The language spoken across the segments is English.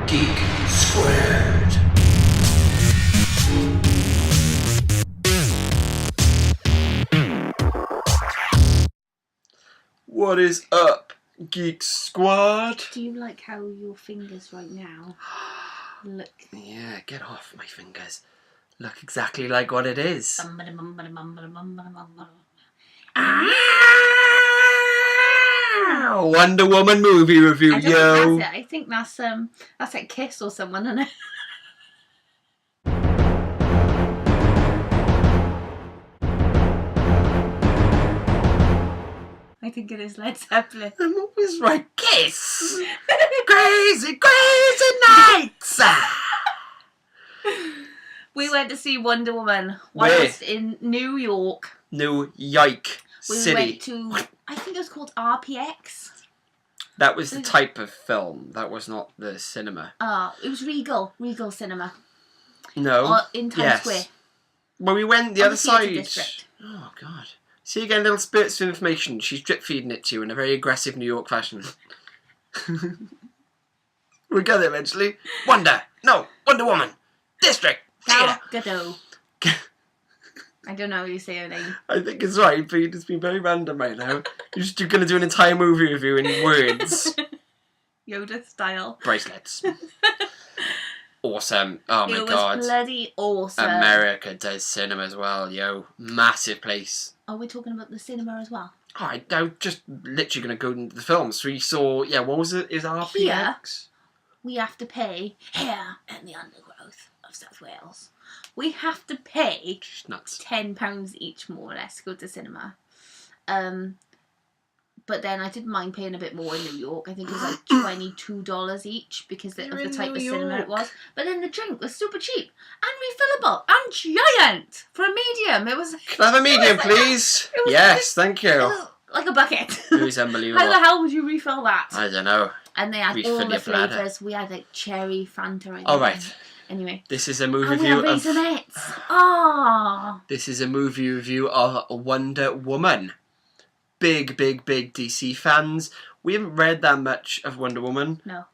Geek Squared. What is up, Geek Squad? Do you like how your fingers right now look? Yeah, get off my fingers. Look exactly like what it is. Wonder Woman movie review, I don't yo. think that's it. I think that's like Kiss or someone, isn't it? I think it is Led Zeppelin. I'm always right. Kiss! Crazy, crazy nights! We went to see Wonder Woman Where? whilst in New York. New Yike We City. went to, I think it was called RPX. That was the type of film. That was not the cinema. It was Regal Cinema. No. In Times Square. Well, we went the On other the theatre side. district. Oh, God. See, again, little spurts of information. She's drip feeding it to you in a very aggressive New York fashion. We'll get there eventually. Wonder Woman. District. Gal Theatre. Gadot. I don't know how you say her name. I think it's right, but it's been very random right now. You're going to do an entire movie review in words. Yoda style. Bracelets. Awesome. Oh my God. It was bloody awesome. America does cinema as well, yo. Massive place. Are we talking about the cinema as well? Oh, I'm just literally going to go into the films. So we saw, what was it? Is RPX? Here. We have to pay, here in the undergrowth of South Wales, we have to pay Just nuts. £10 each more or less to go to cinema. But then I didn't mind paying a bit more in New York. I think it was like $22 each because of the type of cinema it was. But then the drink was super cheap and refillable and giant for a medium. It was. Can I have a medium, please? Yes, thank you. It was like a bucket. It was unbelievable. How the hell would you refill that? I don't know. And they had Refill all the your bladder. flavours. We had like cherry, Fanta. I think. All right. Anyway. This is a movie And we review had of. Raisinets. Oh. This is a movie review of Wonder Woman. Big DC fans. We haven't read that much of Wonder Woman. No.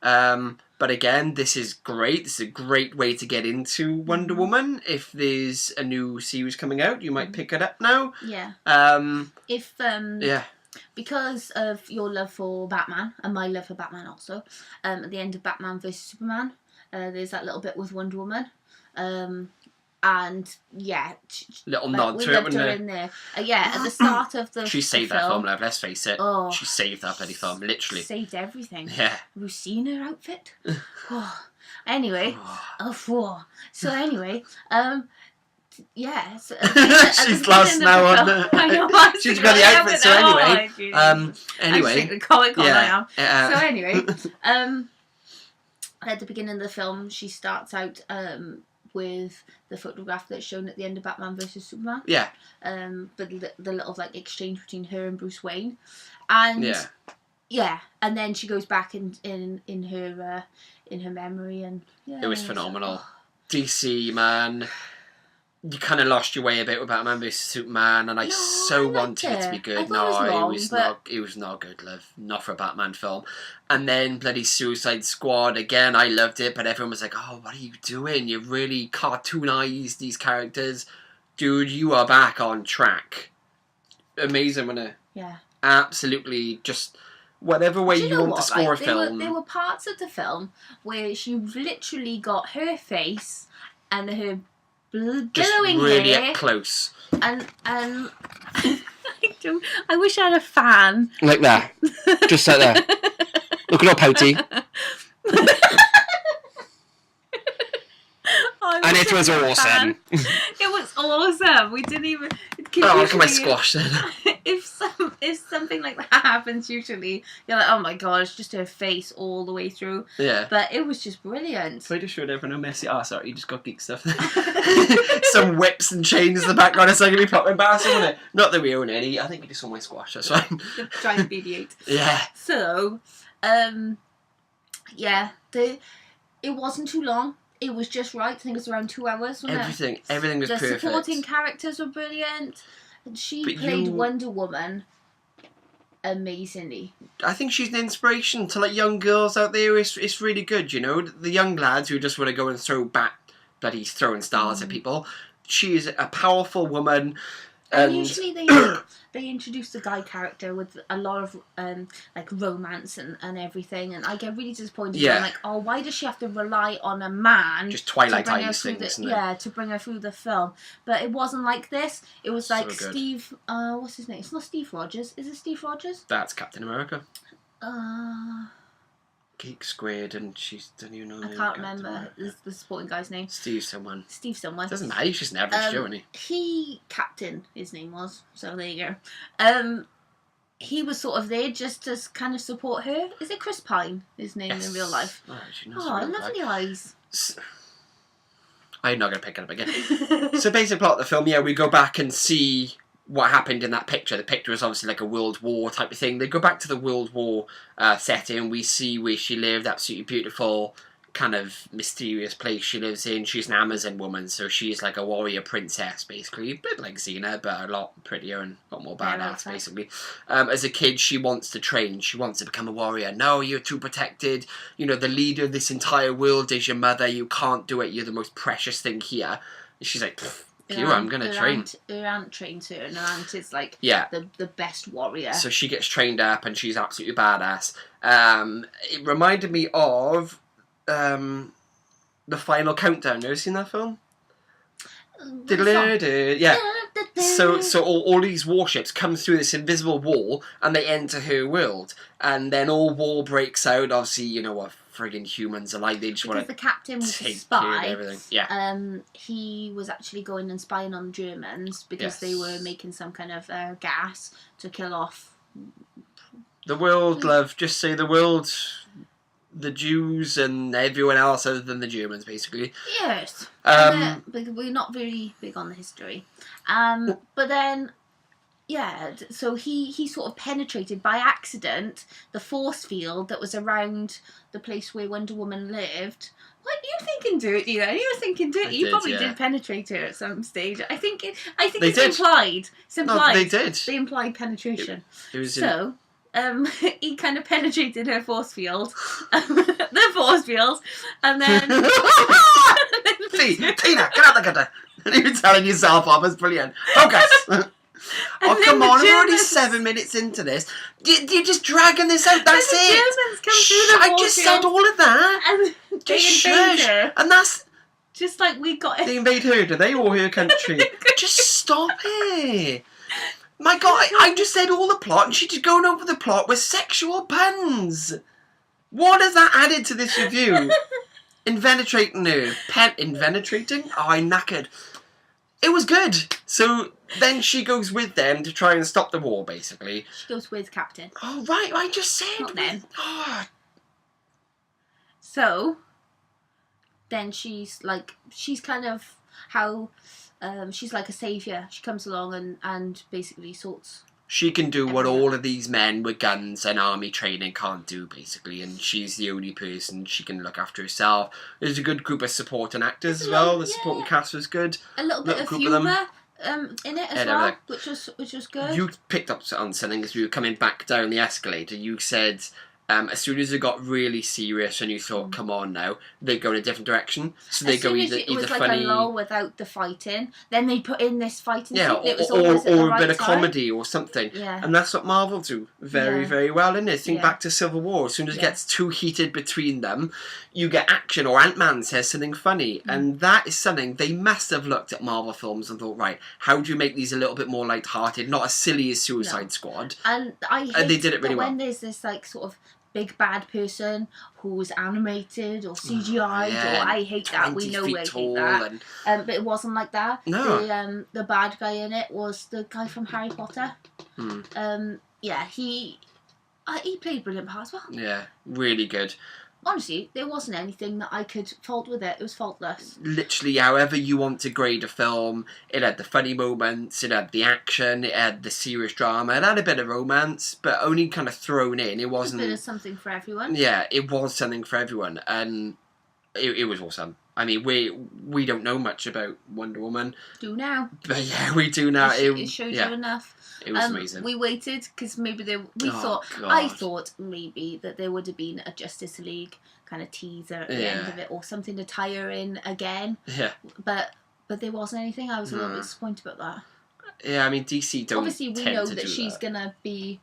But again, this is great. This is a great way to get into Wonder Woman. If there's a new series coming out, you might pick it up now. Yeah. If Yeah. Because of your love for Batman and my love for Batman also, at the end of Batman vs Superman, there's that little bit with Wonder Woman, and yeah, little like, nod we to it, loved wasn't her it? in there. Yeah, at the start of the She saved the that film, love. Let's face it. Oh, she saved that bloody film, literally. Saved everything. Yeah. Have you seen her outfit? Oh. Anyway, so anyway, yeah. So, she's lost now on the. I know. She's got the outfit. So anyway, anyway, the Comic Con I am. So anyway, at the beginning of the film, she starts out with the photograph that's shown at the end of Batman vs Superman. Yeah. But the little like exchange between her and Bruce Wayne, and yeah, and then she goes back in her memory, and it was phenomenal. DC, man. You kind of lost your way a bit with Batman vs Superman, and I wanted it to be good. It was not good, love. Not for a Batman film. And then bloody Suicide Squad again. I loved it, but everyone was like, "Oh, what are you doing? You really cartoonized these characters, dude. You are back on track. Amazing, wasn't it? Yeah, absolutely. Just whatever way you want to score a film. There were parts of the film where she literally got her face and her billowing really hair up close, and I wish I had a fan like that, just like that. Look at her pouty. And it was awesome. It was awesome. We didn't even. Oh, look at my squash then. If something like that happens, usually you're like, oh my god, it's just her face all the way through. Yeah. But it was just brilliant. So I just showed everyone how messy. Oh, sorry, you just got geek stuff there. Some whips and chains in the background. It's like gonna be proper embarrassing, isn't it? Not that we own any. I think you just saw my squash. That's fine. The giant BB-8. Yeah. So, yeah, it wasn't too long. It was just right. I think it was around 2 hours, wasn't everything it? was perfect. The supporting characters were brilliant. She played Wonder Woman amazingly. I think she's an inspiration to like young girls out there. It's really good, you know. The young lads who just want to go and bloody throwing stars at people. She is a powerful woman. And usually they introduce the guy character with a lot of like romance and everything, and I get really disappointed. Yeah. I'm like, oh, why does she have to rely on a man? Just Twilight Eyes things, isn't it? Yeah, to bring her through the film. But it wasn't like this. It was like So good. Steve. What's his name? It's not Steve Rogers. Is it Steve Rogers? That's Captain America. Uh, Geek Squared, and she's don't even know. I can't remember the supporting guy's name. Steve someone. Doesn't matter. He's just an average Joe, isn't he? Captain, his name was. So there you go. He was sort of there just to kind of support her. Is it Chris Pine? His name in real life. Oh, lovely eyes. I'm not going to pick it up again. So basic plot of the film, we go back and see what happened in that picture. The picture is obviously like a World War type of thing. They go back to the World War setting. We see where she lived, absolutely beautiful, kind of mysterious place she lives in. She's an Amazon woman, so she's like a warrior princess, basically. A bit like Xena, but a lot prettier and a lot more badass, basically. As a kid, she wants to train. She wants to become a warrior. No, you're too protected. You know, the leader of this entire world is your mother. You can't do it. You're the most precious thing here. And she's like, I'm going to train. Her aunt trains her, and her aunt is like the best warrior. So she gets trained up, and she's absolutely badass. It reminded me of the Final Countdown. You ever seen that film? Yeah. So all these warships come through this invisible wall, and they enter her world, and then all war breaks out. Obviously, you know what friggin' humans are like. They just want to the captain was a spy. Everything. Yeah. He was actually going and spying on the Germans because they were making some kind of gas to kill off the world. Love, just say the world. The Jews and everyone else other than the Germans, basically. Yes. But we're not very big on the history. But then, so he sort of penetrated by accident the force field that was around the place where Wonder Woman lived. What are you thinking dirty then? You were thinking dirty. You probably did penetrate her at some stage. I think it's implied. It's implied. No, they did. They implied penetration. It was so. He kind of penetrated her force field, the force field, and then... Tina, get out the gutter! You're telling yourself off, it's brilliant. Focus! Oh, come on, we're already 7 minutes into this. You're just dragging this out, that's it! Germans come through the I just said all of that! And they invade her. And that's... Just like we got... They invade her, do they? Or her country? Just stop it! My God, I just said all the plot, and she's just going over the plot with sexual puns. What has that added to this review? Invenetrating her. Invenetrating? Oh, I'm knackered. It was good. So then she goes with them to try and stop the war, basically. She goes with Captain. Oh, right, I just said. Not them. Oh. So, then she's kind of how... she's like a saviour. She comes along and basically sorts. She can do what all of these men with guns and army training can't do, basically, and she's the only person she can look after herself. There's a good group of supporting actors as well. The supporting cast was good. A little bit of humour in it as well, which was good. You picked up on something as we were coming back down the escalator. You said... as soon as it got really serious and you thought, come on now, they go in a different direction. So they go either it was like funny... a lull without the fighting. Then they put in this fighting scene. It was or a bit of comedy or something. Yeah. And that's what Marvel do very, very well, isn't it? Think back to Civil War. As soon as it gets too heated between them, you get action or Ant-Man says something funny. And that is something they must have looked at Marvel films and thought, right, how do you make these a little bit more light-hearted, not as silly as Suicide Squad? And I hate they did it really well. When there's this like sort of big bad person who's animated or CGI'd, or I hate that. We know we hate that. But it wasn't like that. No. The bad guy in it was the guy from Harry Potter. He played brilliant part as well. Yeah, really good. Honestly, there wasn't anything that I could fault with it. It was faultless. Literally, however you want to grade a film, it had the funny moments, it had the action, it had the serious drama, it had a bit of romance, but only kind of thrown in. It wasn't... A bit of something for everyone. Yeah, it was something for everyone, and it was awesome. I mean, we don't know much about Wonder Woman. Do now. But yeah, we do now. It showed you enough. It was amazing. We waited because maybe I thought maybe that there would have been a Justice League kind of teaser at the end of it, or something to tie her in again. Yeah. But there wasn't anything. I was a little bit disappointed about that. Yeah, I mean, DC don't. Obviously, we know that she's gonna be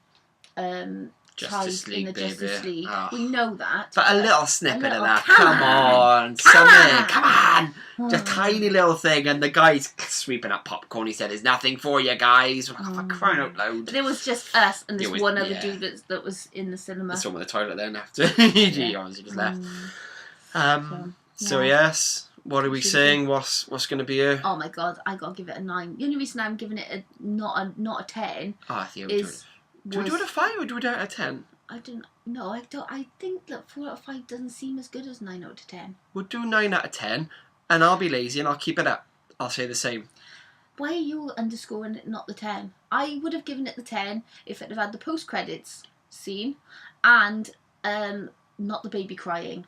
Justice League, in the baby. Justice League. Oh. We know that. But a little snippet of that. Come on. Come on. Just a tiny little thing, and the guy's sweeping up popcorn. He said, "There's nothing for you guys." For crying out loud. But it was just us and this one other dude that was in the cinema. That's one with the toilet then after he obviously just left. So yes, what are we saying? What's going to be a? Oh my god, I gotta give it a 9. The only reason I'm giving it not a 10 is. Do we do it a 5 or do we do it a 10? I don't know. I think that 4 out of 5 doesn't seem as good as 9 out of 10. We'll do 9 out of 10, and I'll be lazy and I'll keep it up. I'll say the same. Why are you underscoring it not the 10? I would have given it the 10 if it had had the post-credits scene and not the baby crying,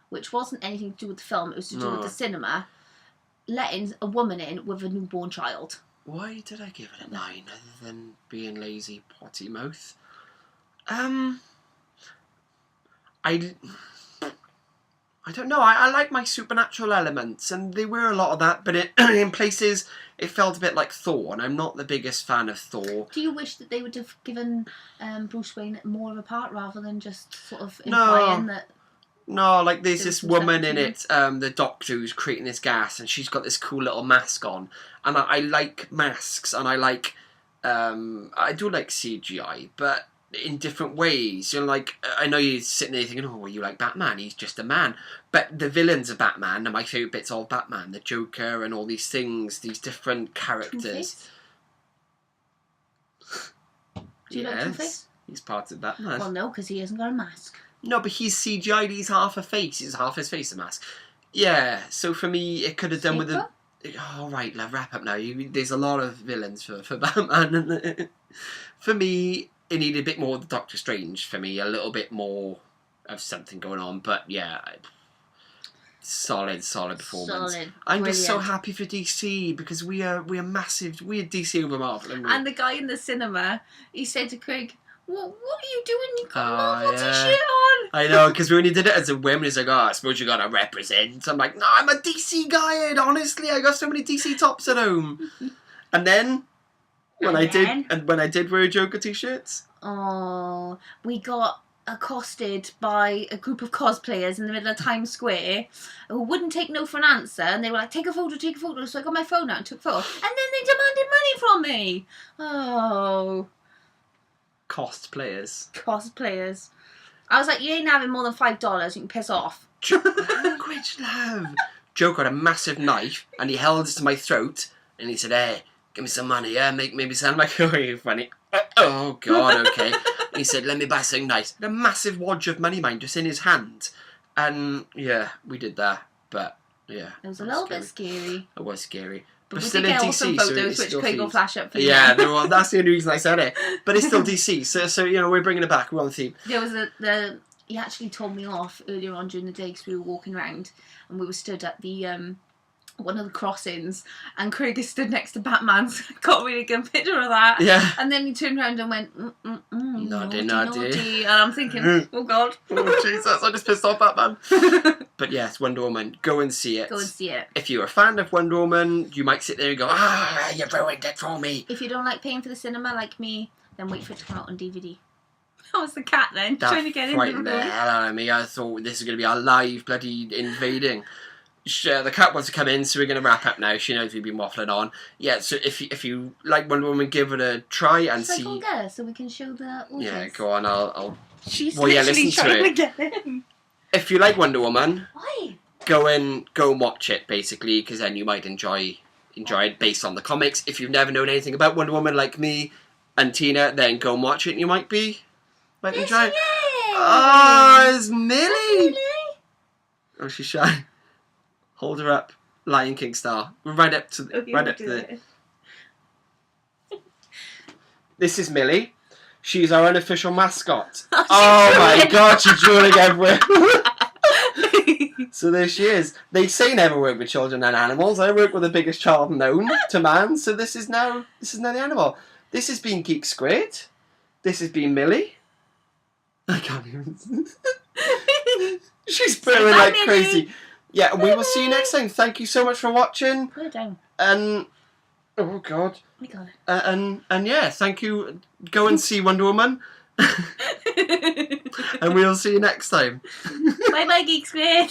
which wasn't anything to do with the film. It was to do with the cinema letting a woman in with a newborn child. Why did I give it a 9 other than being lazy potty mouth? I don't know. I like my supernatural elements, and there were a lot of that, but in places it felt a bit like Thor, and I'm not the biggest fan of Thor. Do you wish that they would have given Bruce Wayne more of a part rather than just sort of implying that? No, like there's this woman in it, the doctor who's creating this gas, and she's got this cool little mask on. And I like masks, and I like, I do like CGI, but in different ways. You know, like, I know you're sitting there thinking, oh, well, you like Batman, he's just a man. But the villains of Batman are my favourite bits of Batman, the Joker and all these things, these different characters. Do you like Two-Face? He's part of Batman. Well, no, because he hasn't got a mask. No, but he's CGI'd, he's half a face, he's half his face a mask. Yeah, so for me, it could have done with a... Oh, right, love, wrap up now. There's a lot of villains for Batman. For me, it needed a bit more of Doctor Strange, for me. A little bit more of something going on. But, yeah, solid performance. I'm just so happy for DC, because we are massive. We are DC over Marvel. And the guy in the cinema, he said to Craig, what are you doing? You got a Marvel t-shirt on. I know, because when he did it as a woman, he's like, oh, I suppose you got to represent. I'm like, no, I'm a DC guy, and honestly, I got so many DC tops at home. And then, when I did wear Joker t-shirts. Oh, we got accosted by a group of cosplayers in the middle of Times Square who wouldn't take no for an answer, and they were like, take a photo. So I got my phone out and took a photo. And then they demanded money from me. Oh. Cosplayers. I was like, you ain't having more than $5, you can piss off. Language, love. Joe got a massive knife and he held it to my throat and he said, hey, give me some money, yeah, make me sound like, oh, you're funny. Oh, God, okay. And he said, let me buy something nice. A massive wad of money, mine, just in his hand. And, yeah, we did that, but, yeah. It was a little bit scary. It was scary. But we did get awesome photos, which Craig will flash up for you. Yeah, that's the only reason I said it. But it's still DC, so you know, we're bringing it back. We're on the theme. There was he actually told me off earlier on during the day because we were walking around and we were stood at the one of the crossings, and Craig is stood next to Batman's. Got a really good picture of that. Yeah. And then he turned around and went, naughty. And I'm thinking, oh God. Oh Jesus, I just pissed off Batman. But yes, Wonder Woman, go and see it. If you're a fan of Wonder Woman, you might sit there and go, you ruined it for me. If you don't like paying for the cinema like me, then wait for it to come out on DVD. That was the cat then, trying to get in the room. The hell out of me. I thought this was going to be our live bloody invading. The cat wants to come in, so we're going to wrap up now. She knows we've been waffling on. Yeah, so if you like Wonder Woman, give it a try and see. Go get her so we can show the audience. Yeah, go on. I'll. She's literally trying to get in. If you like Wonder Woman, why? Go and watch it basically, because then you might enjoy it based on the comics. If you've never known anything about Wonder Woman like me and Tina, then go and watch it, and you might enjoy it. Oh, it's Millie. Oh, she's shy. Hold her up, Lion King style. We're right up to the. This is Millie. She's our unofficial mascot. Oh my God, she's drooling everywhere. So there she is. They say never work with children and animals. I work with the biggest child known to man. So this is now the animal. This has been Geek Squared. This has been Millie. I can't even. She's purring like crazy. Yeah, we will see you next time. Thank you so much for watching. Put it down. And oh god. We got it. And yeah, thank you. Go and see Wonder Woman. And we'll see you next time. Bye bye, Geek Squid.